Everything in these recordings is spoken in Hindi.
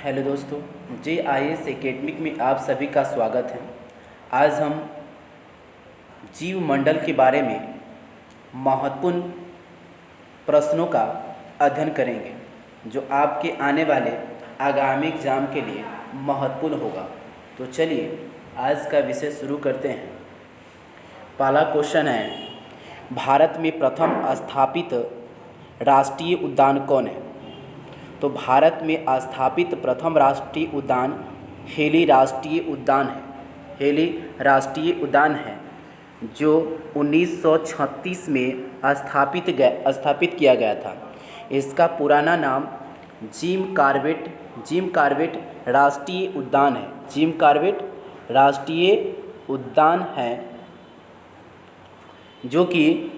हेलो दोस्तों, JIS एकेडमिक में आप सभी का स्वागत है। आज हम जीव मंडल के बारे में महत्वपूर्ण प्रश्नों का अध्ययन करेंगे जो आपके आने वाले आगामी एग्जाम के लिए महत्वपूर्ण होगा। तो चलिए आज का विषय शुरू करते हैं। पहला क्वेश्चन है, भारत में प्रथम स्थापित राष्ट्रीय उद्यान कौन है? तो भारत में स्थापित प्रथम राष्ट्रीय उद्यान हेली राष्ट्रीय उद्यान है। हेली राष्ट्रीय उद्यान है जो 1936 में स्थापित किया गया था। इसका पुराना नाम जिम कॉर्बेट राष्ट्रीय उद्यान है। जिम कॉर्बेट राष्ट्रीय उद्यान है जो कि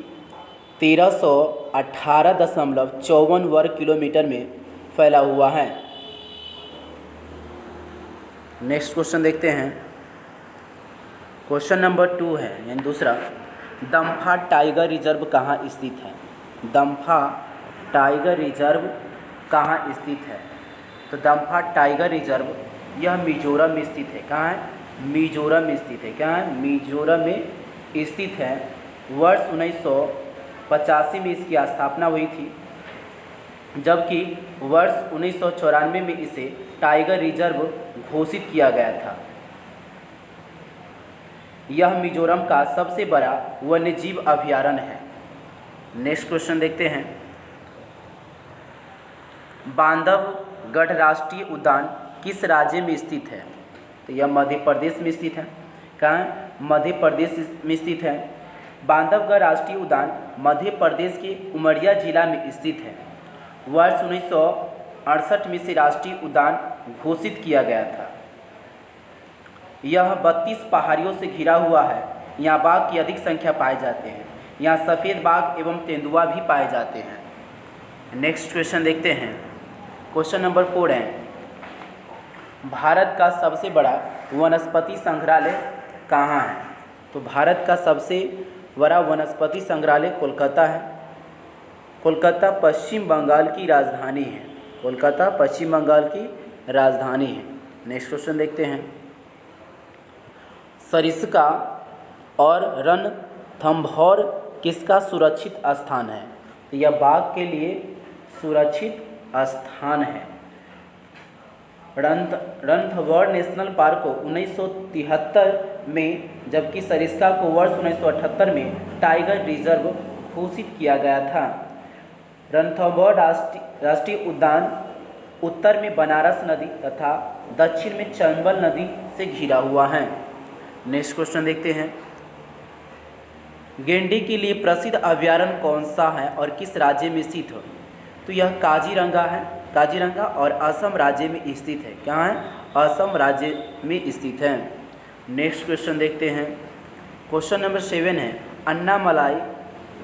1318.54 वर्ग किलोमीटर में फैला हुआ है। नेक्स्ट क्वेश्चन देखते हैं। क्वेश्चन नंबर 2 है, यानी दूसरा, दम्फा टाइगर रिजर्व कहाँ स्थित है? दम्फा टाइगर रिजर्व कहाँ स्थित है? तो दम्फा टाइगर रिजर्व यह मिजोरम में स्थित है। कहाँ है? मिजोरम में स्थित है। क्या है? मिजोरम में स्थित है। वर्ष 1985 में इसकी स्थापना हुई थी, जबकि वर्ष 1994 में इसे टाइगर रिजर्व घोषित किया गया था। यह मिजोरम का सबसे बड़ा वन्यजीव अभयारण्य है। नेक्स्ट क्वेश्चन देखते हैं। बांधवगढ़ राष्ट्रीय उद्यान किस राज्य में स्थित है? तो यह मध्य प्रदेश में स्थित है। कहाँ है? मध्य प्रदेश में स्थित है। बांधवगढ़ राष्ट्रीय उद्यान मध्य प्रदेश के उमरिया जिला में स्थित है। वर्ष 1968 में से राष्ट्रीय उद्यान घोषित किया गया था। यह 32 पहाड़ियों से घिरा हुआ है। यहाँ बाघ की अधिक संख्या पाए जाते हैं। यहाँ सफ़ेद बाघ एवं तेंदुआ भी पाए जाते हैं। नेक्स्ट क्वेश्चन देखते हैं। क्वेश्चन नंबर 4 है, भारत का सबसे बड़ा वनस्पति संग्रहालय कहाँ है? तो भारत का सबसे बड़ा वनस्पति संग्रहालय कोलकाता है। कोलकाता पश्चिम बंगाल की राजधानी है। कोलकाता पश्चिम बंगाल की राजधानी है। नेक्स्ट क्वेश्चन देखते हैं। सरिस्का और रणथंभौर किसका सुरक्षित स्थान है? तो यह बाघ के लिए सुरक्षित स्थान है। रणथंभौर नेशनल पार्क को 1973 में, जबकि सरिस्का को वर्ष 1978 में टाइगर रिजर्व घोषित किया गया था। रणथंभौर राष्ट्रीय उद्यान उत्तर में बनारस नदी तथा दक्षिण में चंबल नदी से घिरा हुआ है। नेक्स्ट क्वेश्चन देखते हैं। गेंडे के लिए प्रसिद्ध अभयारण्य कौन सा है और किस राज्य में स्थित है? तो यह काजीरंगा है। काजीरंगा और असम राज्य में स्थित है। कहाँ है? असम राज्य में स्थित है। नेक्स्ट क्वेश्चन देखते हैं। क्वेश्चन नंबर 7 है, अन्नामलाई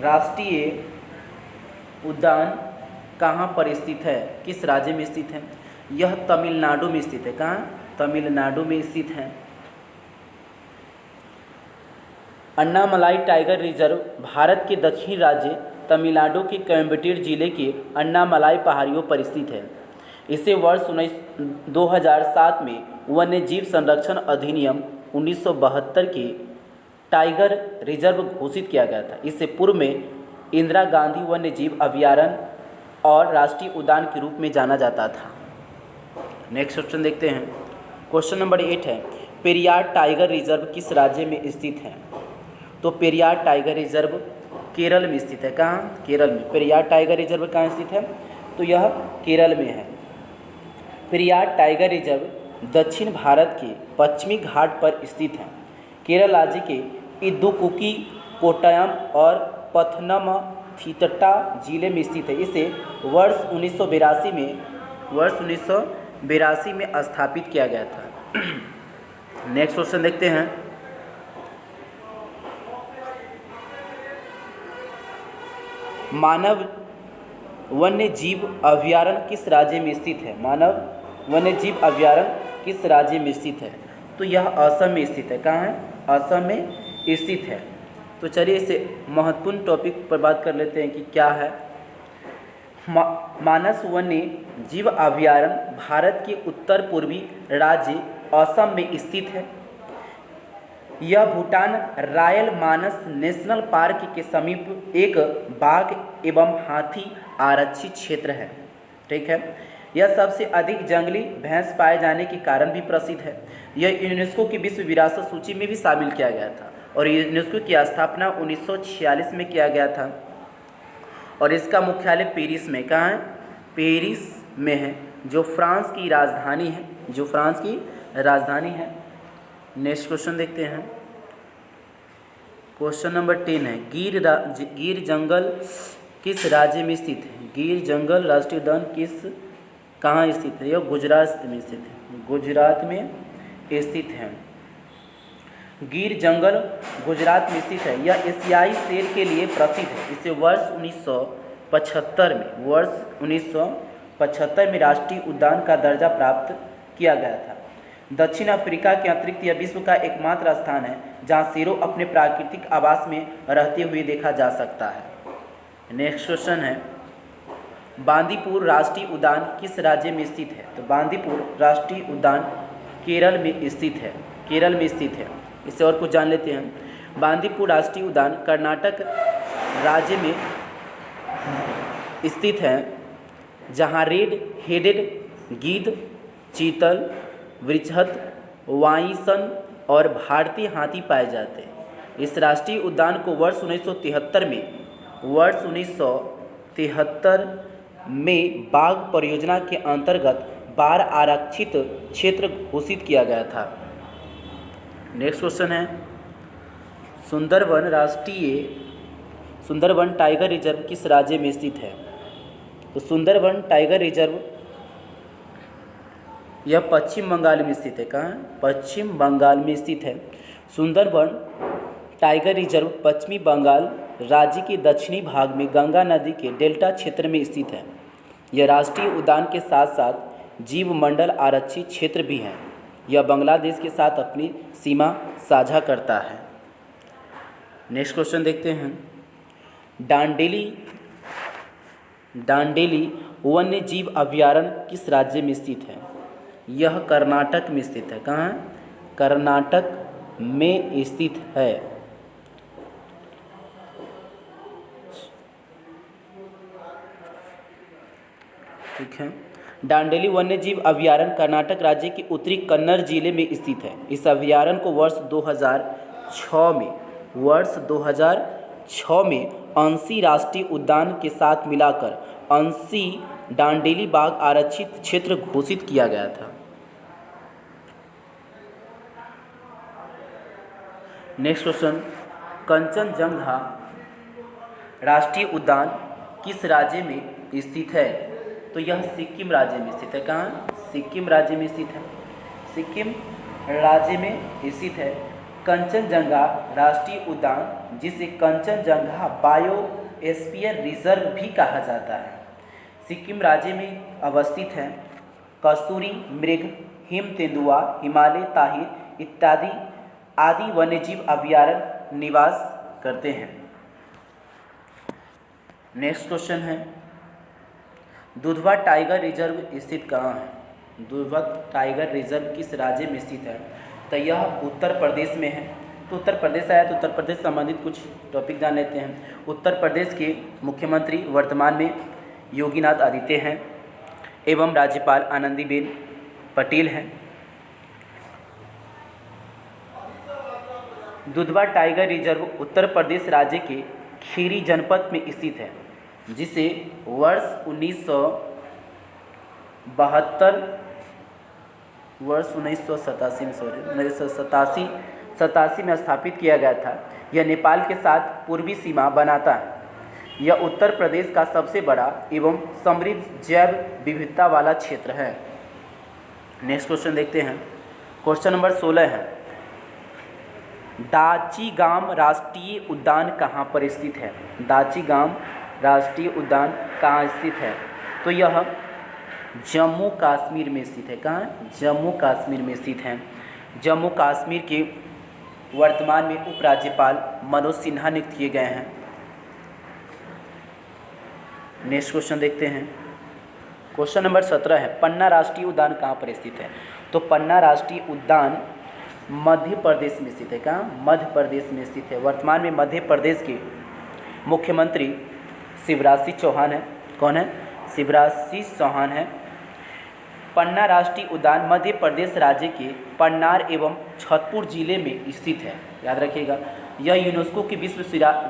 राष्ट्रीय उद्यान कहाँ पर स्थित है? किस राज्य में स्थित है? यह तमिलनाडु में स्थित है। कहाँ? तमिलनाडु में स्थित है। अन्नामलाई टाइगर रिजर्व भारत के दक्षिणी राज्य तमिलनाडु के कोयम्बटूर जिले के अन्नामलाई पहाड़ियों पर स्थित है। इसे वर्ष 2007 में वन्यजीव संरक्षण अधिनियम 1972 के टाइगर रिजर्व घोषित किया गया था। इससे पूर्व में इंदिरा गांधी वन्यजीव अभयारण्य और राष्ट्रीय उद्यान के रूप में जाना जाता था। नेक्स्ट क्वेश्चन देखते हैं। क्वेश्चन नंबर 8 है, पेरियार टाइगर रिजर्व किस राज्य में स्थित है? तो पेरियार टाइगर रिजर्व केरल में स्थित है। कहाँ? केरल में। पेरियार टाइगर रिजर्व कहाँ स्थित है? तो यह केरल में है। पेरियार टाइगर रिजर्व दक्षिण भारत के पश्चिमी घाट पर स्थित है। केरल राज्य के इदुक्की, कोट्टयम और पथनमथिट्टा जिले में स्थित है। इसे वर्ष 1982 में स्थापित किया गया था। नेक्स्ट क्वेश्चन देखते हैं। मानव वन्यजीव अभयारण्य किस राज्य में स्थित है? मानव वन्यजीव अभयारण्य किस राज्य में स्थित है? तो यह असम में स्थित है। कहाँ है? असम में स्थित है। तो चलिए इसे महत्वपूर्ण टॉपिक पर बात कर लेते हैं कि क्या है। मानस वन्य जीव अभयारण्य भारत के उत्तर पूर्वी राज्य असम में स्थित है। यह भूटान रॉयल मानस नेशनल पार्क के समीप एक बाघ एवं हाथी आरक्षित क्षेत्र है। ठीक है, यह सबसे अधिक जंगली भैंस पाए जाने के कारण भी प्रसिद्ध है। यह यूनेस्को की विश्व विरासत सूची में भी शामिल किया गया था और यूनेस्को की स्थापना 1946 में किया गया था और इसका मुख्यालय पेरिस में, कहाँ है? पेरिस में है, जो फ्रांस की राजधानी है, जो फ्रांस की राजधानी है। नेक्स्ट क्वेश्चन देखते हैं। क्वेश्चन नंबर 10 है, गिर जंगल किस राज्य में स्थित है? गिर जंगल राष्ट्रीय उद्यान कहाँ स्थित है? यह गुजरात में स्थित है, गुजरात में स्थित है। गिर जंगल गुजरात में स्थित है। यह एशियाई शेर के लिए प्रसिद्ध है। इसे वर्ष 1975 में राष्ट्रीय उद्यान का दर्जा प्राप्त किया गया था। दक्षिण अफ्रीका के अतिरिक्त यह विश्व का एकमात्र स्थान है जहां शेरों अपने प्राकृतिक आवास में रहते हुए देखा जा सकता है। नेक्स्ट क्वेश्चन है, बांदीपुर राष्ट्रीय उद्यान किस राज्य में स्थित है? तो बांदीपुर राष्ट्रीय उद्यान केरल में स्थित है, केरल में स्थित है। इससे और कुछ जान लेते हैं। बांदीपुर राष्ट्रीय उद्यान कर्नाटक राज्य में स्थित है, जहां रेड हेडेड गिद्ध, चीतल, वृषभ, वाइसन और भारतीय हाथी पाए जाते हैं। इस राष्ट्रीय उद्यान को वर्ष 1973 में बाघ परियोजना के अंतर्गत 12 आरक्षित क्षेत्र घोषित किया गया था। नेक्स्ट क्वेश्चन है, सुंदरवन टाइगर रिजर्व किस राज्य में स्थित है? तो सुंदरवन टाइगर रिजर्व यह पश्चिम बंगाल में स्थित है। कहाँ है? पश्चिम बंगाल में स्थित है। सुंदरवन टाइगर रिजर्व पश्चिमी बंगाल राज्य के दक्षिणी भाग में गंगा नदी के डेल्टा क्षेत्र में स्थित है। यह राष्ट्रीय उद्यान के साथ साथ जीव मंडल आरक्षित क्षेत्र भी है। यह बांग्लादेश के साथ अपनी सीमा साझा करता है। नेक्स्ट क्वेश्चन देखते हैं। डांडेली वन्य जीव अभयारण्य किस राज्य में स्थित है? यह कर्नाटक में स्थित है। कहाँ है? कर्नाटक में स्थित है। ठीक है, डांडेली वन्यजीव अभयारण्य कर्नाटक राज्य के उत्तरी कन्नड़ जिले में स्थित है। इस अभयारण्य को वर्ष 2006 में 80 राष्ट्रीय उद्यान के साथ मिलाकर 80 डांडेली बाघ आरक्षित क्षेत्र घोषित किया गया था। नेक्स्ट क्वेश्चन, कंचनजंगा राष्ट्रीय उद्यान किस राज्य में स्थित है? तो यह सिक्किम राज्य में स्थित है। कहाँ? सिक्किम राज्य में स्थित है। सिक्किम राज्य में स्थित है कंचनजंगा राष्ट्रीय उद्यान, जिसे कंचनजंगा बायोस्फीयर रिजर्व भी कहा जाता है, सिक्किम राज्य में अवस्थित है। कस्तूरी मृग, हिम तेंदुआ, हिमालय ताहिर इत्यादि आदि वन्यजीव अभयारण्य निवास करते हैं। नेक्स्ट क्वेश्चन है, दुधवा टाइगर रिजर्व स्थित कहाँ है? दुधवा टाइगर रिजर्व किस राज्य में स्थित है? तो यह उत्तर प्रदेश में है। तो उत्तर प्रदेश आया तो उत्तर प्रदेश संबंधित कुछ टॉपिक जान लेते हैं। उत्तर प्रदेश के मुख्यमंत्री वर्तमान में योगीनाथ आदित्य हैं एवं राज्यपाल आनंदीबेन पटेल हैं। दुधवा टाइगर रिजर्व उत्तर प्रदेश राज्य के खीरी जनपद में स्थित है, जिसे वर्ष 1987 में स्थापित किया गया था। यह नेपाल के साथ पूर्वी सीमा बनाता है। यह उत्तर प्रदेश का सबसे बड़ा एवं समृद्ध जैव विविधता वाला क्षेत्र है। नेक्स्ट क्वेश्चन देखते हैं। क्वेश्चन नंबर 16 है, दाचीगाम राष्ट्रीय उद्यान कहाँ पर स्थित है? दाचीगाम राष्ट्रीय उद्यान कहाँ स्थित है? तो यह जम्मू कश्मीर में स्थित है। कहाँ? जम्मू कश्मीर में स्थित है। जम्मू कश्मीर के वर्तमान में उपराज्यपाल मनोज सिन्हा नियुक्त किए गए हैं। नेक्स्ट क्वेश्चन देखते हैं। क्वेश्चन नंबर 17 है, पन्ना राष्ट्रीय उद्यान कहाँ पर स्थित है? तो पन्ना राष्ट्रीय उद्यान मध्य प्रदेश में स्थित है। कहाँ? मध्य प्रदेश में स्थित है। वर्तमान में मध्य प्रदेश के मुख्यमंत्री शिवराज सिंह चौहान है। कौन है? शिवराज सिंह चौहान है। पन्ना राष्ट्रीय उद्यान मध्य प्रदेश राज्य के पन्नार एवं छतरपुर जिले में स्थित है। याद रखिएगा, यह यूनेस्को की विश्व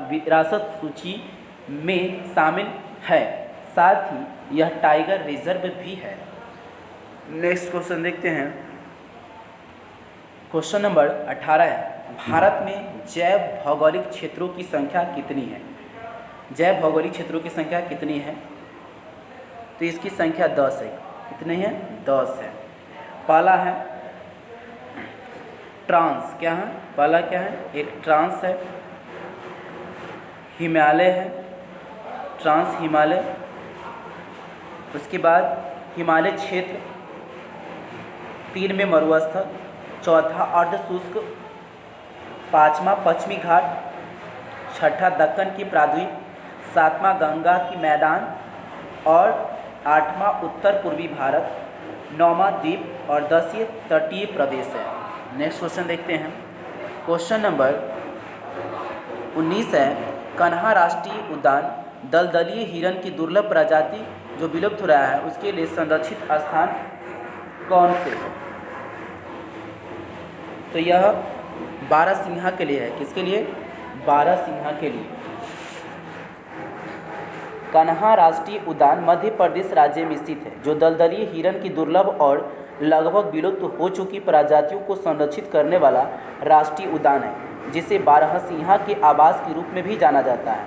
विरासत सूची में शामिल है। साथ ही यह टाइगर रिजर्व भी है। नेक्स्ट क्वेश्चन देखते हैं। क्वेश्चन नंबर 18 है, भारत में जैव भौगोलिक क्षेत्रों की संख्या कितनी है? जैव भौगोलिक क्षेत्रों की संख्या कितनी है? तो इसकी संख्या 10 है। कितनी है? 10 है। पहला है ट्रांस। क्या है? पहला क्या है? एक ट्रांस है, हिमालय है, ट्रांस हिमालय। उसके बाद हिमालय क्षेत्र, 3 में मरुस्थल, चौथा अर्ध शुष्क, 5वां पश्चिमी घाट, 6ठा दक्कन की प्रायद्वीप, 7वां गंगा की मैदान और 8वां उत्तर पूर्वी भारत, 9वां द्वीप और 10वीं तटीय प्रदेश है। नेक्स्ट क्वेश्चन देखते हैं। क्वेश्चन नंबर 19 है, कन्हा राष्ट्रीय उद्यान दलदलीय हिरण की दुर्लभ प्रजाति जो विलुप्त हो रहा है उसके लिए संरक्षित स्थान कौन से? तो यह बारहसिंघा के लिए है। किसके लिए? बारहसिंघा के लिए। कन्हा राष्ट्रीय उद्यान मध्य प्रदेश राज्य में स्थित है, जो दलदलीय हिरण की दुर्लभ और लगभग विलुप्त हो चुकी प्रजातियों को संरक्षित करने वाला राष्ट्रीय उद्यान है, जिसे बारहसिंघा के आवास के रूप में भी जाना जाता है।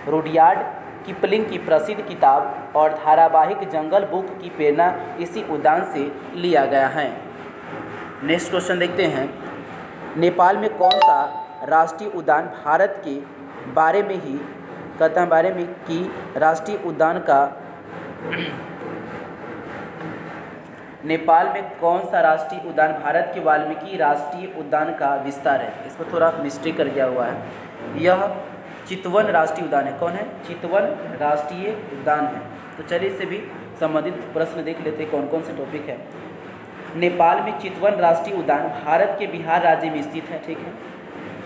रुडयार्ड किपलिंग की प्रसिद्ध किताब और धारावाहिक जंगल बुक की प्रेरणा इसी उद्यान से लिया गया है। नेक्स्ट क्वेश्चन देखते हैं। नेपाल में कौन सा राष्ट्रीय उद्यान भारत के बारे में ही कहता है, बारे में कि राष्ट्रीय उद्यान का नेपाल में कौन सा राष्ट्रीय उद्यान भारत के वाल्मीकि राष्ट्रीय उद्यान का विस्तार है? इस पर थोड़ा मिस्टेक कर गया हुआ है। यह चितवन राष्ट्रीय उद्यान है। कौन है? चितवन राष्ट्रीय उद्यान है। तो चलिए इससे भी संबंधित प्रश्न देख लेते हैं कौन कौन से टॉपिक है। नेपाल में चितवन राष्ट्रीय उद्यान भारत के बिहार राज्य में स्थित है। ठीक है।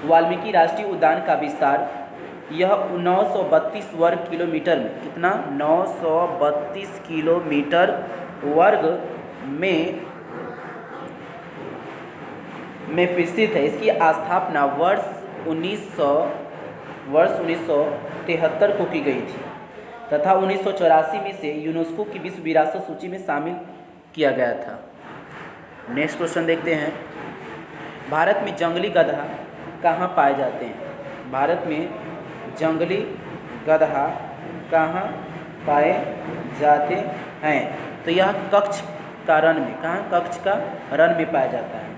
वाल्मीकि राष्ट्रीय उद्यान का विस्तार यह 932 वर्ग किलोमीटर में, कितना? 932 किलोमीटर वर्ग में विस्तृत है। इसकी स्थापना वर्ष 1973 को की गई थी तथा 1984 में से यूनेस्को की विश्व विरासत सूची में शामिल किया गया था। नेक्स्ट क्वेश्चन देखते हैं। भारत में जंगली गधा कहाँ पाए जाते हैं? भारत में जंगली गधा कहाँ पाए जाते हैं? तो यह कच्छ का रण में। कहाँ? कच्छ का रण में पाया जाता है।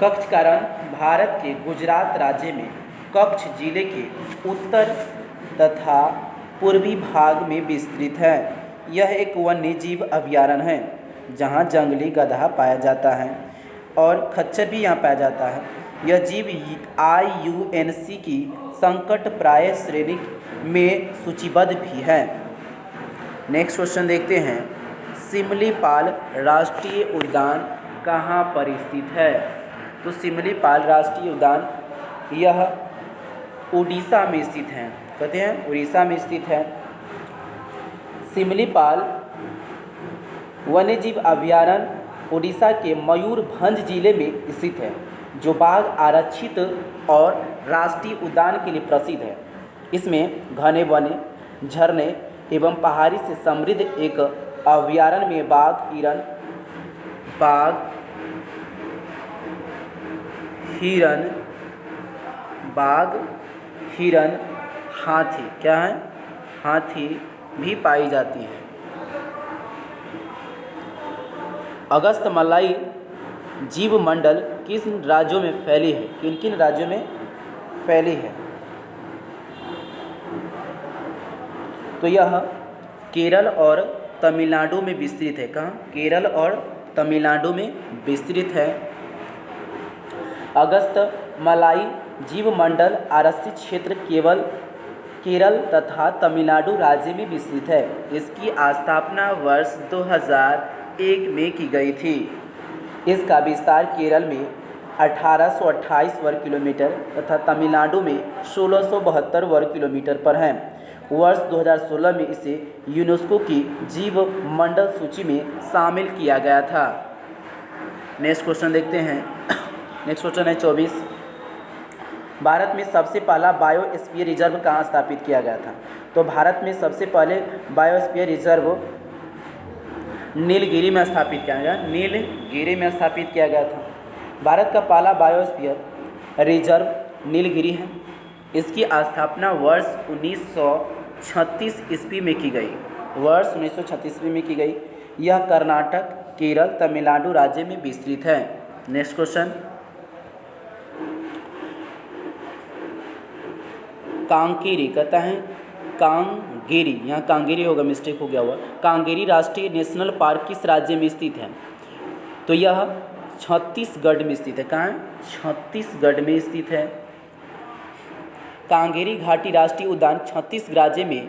कच्छ का रण भारत के गुजरात राज्य में कच्छ जिले के उत्तर तथा पूर्वी भाग में विस्तृत है। यह एक वन्य जीव अभयारण्य है जहाँ जंगली गधा पाया जाता है और खच्चर भी यहाँ पाया जाता है। यह जीव IUCN की संकटप्राय श्रेणी में सूचीबद्ध भी है। नेक्स्ट क्वेश्चन देखते हैं। सिमलीपाल राष्ट्रीय उद्यान कहाँ पर स्थित है? तो सिमलीपाल राष्ट्रीय उद्यान यह उड़ीसा में स्थित है। कहते हैं उड़ीसा में स्थित है। सिमलीपाल वन्यजीव अभयारण्य उड़ीसा के मयूरभंज जिले में स्थित है, जो बाघ आरक्षित और राष्ट्रीय उद्यान के लिए प्रसिद्ध है। इसमें घने वन, झरने एवं पहाड़ी से समृद्ध एक अभयारण्य में बाघ, हिरण, हाथी, क्या है? हाथी भी पाई जाती है। अगस्त्यमलाई जीव मंडल किन राज्यों में फैली है? किन किन राज्यों में फैली है? तो यह केरल और तमिलनाडु में विस्तृत है। कहाँ? केरल और तमिलनाडु में विस्तृत है। अगस्त्यमलाई जीव मंडल आरक्षित क्षेत्र केवल केरल तथा तमिलनाडु राज्य में विस्तृत है। इसकी स्थापना वर्ष 2001 में की गई थी। इसका विस्तार केरल में 1828 वर्ग किलोमीटर तथा तमिलनाडु में 1672 वर्ग किलोमीटर पर है। वर्ष 2016 में इसे यूनेस्को की जीव मंडल सूची में शामिल किया गया था। नेक्स्ट क्वेश्चन देखते हैं। नेक्स्ट क्वेश्चन है 24। भारत में सबसे पहला बायोस्फीयर रिजर्व कहाँ स्थापित किया गया था? तो भारत में सबसे पहले बायोस्फीयर रिजर्व नीलगिरी में स्थापित किया गया। नीलगिरी में स्थापित किया गया था। भारत का पहला बायोस्फीयर रिजर्व नीलगिरी है। इसकी स्थापना वर्ष 1936 ईस्वी में की गई। वर्ष 1936 ईस्वी में की गई। यह कर्नाटक, केरल, तमिलनाडु राज्य में विस्तृत है। नेक्स्ट क्वेश्चन, कांकेरी कहता है कांगेरी, यहाँ कांगेरी होगा, मिस्टेक हो गया हुआ। कांगेरी राष्ट्रीय नेशनल पार्क किस राज्य में स्थित है? तो यह छत्तीसगढ़ में स्थित है। कहाँ है? छत्तीसगढ़ में स्थित है। कांगेरी घाटी राष्ट्रीय उद्यान छत्तीसगढ़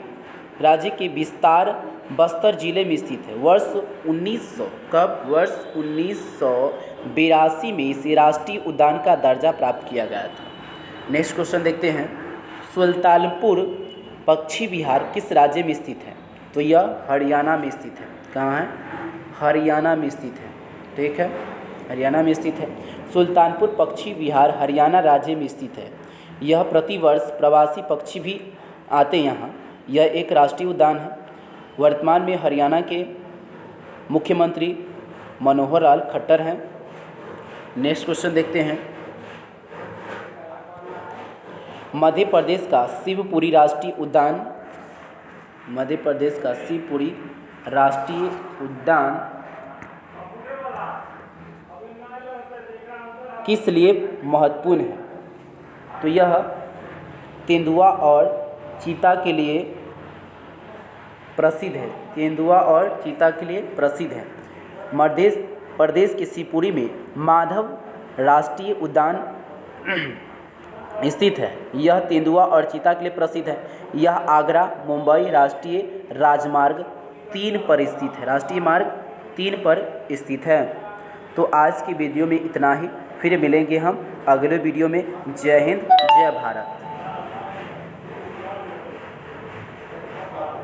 राज्य के विस्तार बस्तर जिले में स्थित है। वर्ष 1982 में इसे राष्ट्रीय उद्यान का दर्जा प्राप्त किया गया था। नेक्स्ट क्वेश्चन देखते हैं। सुल्तानपुर पक्षी विहार किस राज्य में स्थित है? तो यह हरियाणा में स्थित है। कहाँ है? हरियाणा में स्थित है। ठीक है, हरियाणा में स्थित है। सुल्तानपुर पक्षी विहार हरियाणा राज्य में स्थित है। यह प्रतिवर्ष प्रवासी पक्षी भी आते हैं यहाँ। यह एक राष्ट्रीय उद्यान है। वर्तमान में हरियाणा के मुख्यमंत्री मनोहर लाल खट्टर हैं। नेक्स्ट क्वेश्चन देखते हैं। मध्य प्रदेश का शिवपुरी राष्ट्रीय उद्यान, मध्य प्रदेश का शिवपुरी राष्ट्रीय उद्यान किस लिए महत्वपूर्ण है? तो यह तेंदुआ और चीता के लिए प्रसिद्ध है। तेंदुआ और चीता के लिए प्रसिद्ध है। मध्य प्रदेश के शिवपुरी में माधव राष्ट्रीय उद्यान स्थित है। यह तेंदुआ और चीता के लिए प्रसिद्ध है। यह आगरा मुंबई राष्ट्रीय राजमार्ग 3 पर स्थित है। राष्ट्रीय मार्ग 3 पर स्थित है। तो आज की वीडियो में इतना ही। फिर मिलेंगे हम अगले वीडियो में। जय हिंद, जय भारत।